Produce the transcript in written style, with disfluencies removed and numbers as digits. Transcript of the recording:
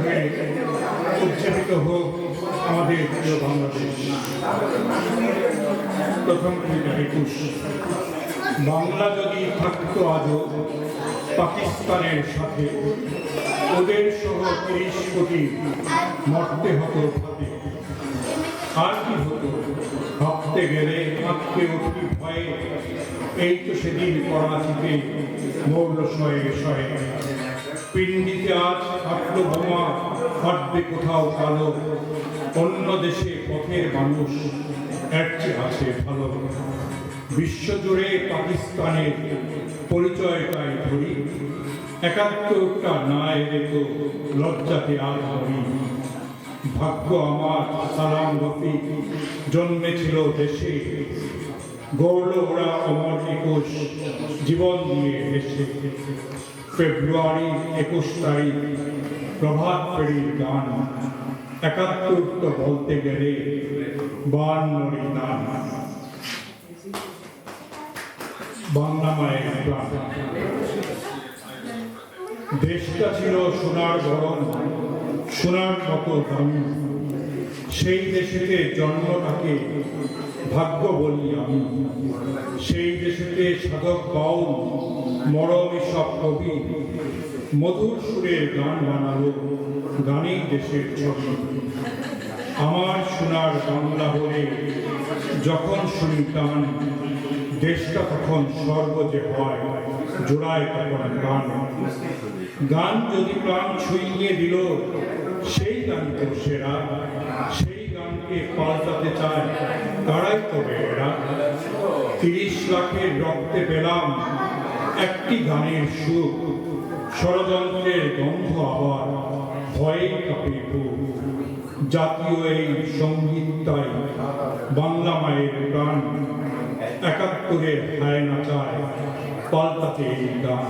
হয়ে উজ্জীবিত হোক আমাদের প্রিয় বাংলাদেশ। প্রথম কবিতা 21। বাংলা যদি থাকতো আজও পাকিস্তানের সাথে, ওদের সহ 30 কোটি মরতে হতো ভাতে। আর কি হতো ভাবতে গেলে আঁকতে উঠি ভয়ে, এই তো সেদিন করাচিতে মরল শয়ে শয়ে। পিণ্ডিতে আজ ফাটলো বোমা, ফাটবে কোথাও কালো, অন্য দেশে পথের মানুষ এর চেয়ে আছে ভালো। বিশ্বজুড়ে পাকিস্তানের পরিচয়টাই ধরি, একাত্তরটা না এলে তো লজ্জাতে আর ধরি। ভাগ্য আমার সালাম রফিক জন্মেছিল দেশে, গড়ল ওরা অমর 21 জীবন দিয়ে এসে। ফেব্রুয়ারি 21 তারিখ প্রভাত ফেরির গান, 71 তো বলতে গেলে 52 গান। বাংলা মায়ের প্রাণ। দেশটা ছিল সোনার গরম, সোনার মতো দামি, সেই দেশেতে জন্মটাকে ভাগ্য বলি আমি। সেই দেশেতে সাধক বাউল মরমী সব কবি, মধুর সুরের গান বানালো, গানেই দেশের ছবি। আমার সোনার বাংলা বলে যখন শুনি গান, দেশটা তখন স্বর্গ যে হয়, জোড়ায় তখন গান। গান যদি প্রাণ ছুঁইয়ে দিল, সেই গান তো সেরা, সেই গানকে পাল্টাতে চায় তারাই তবে এরা। 30 লাখের রক্তে পেলাম একটি গানের সুখ, ষড়যন্ত্রের গন্ধ আবার ভয়ে কাঁপে বুক। জাতীয় এই সঙ্গীতটাই বাংলা মায়ের প্রাণ, 71-এর হায়না চায় পাল্টাতে এই গান।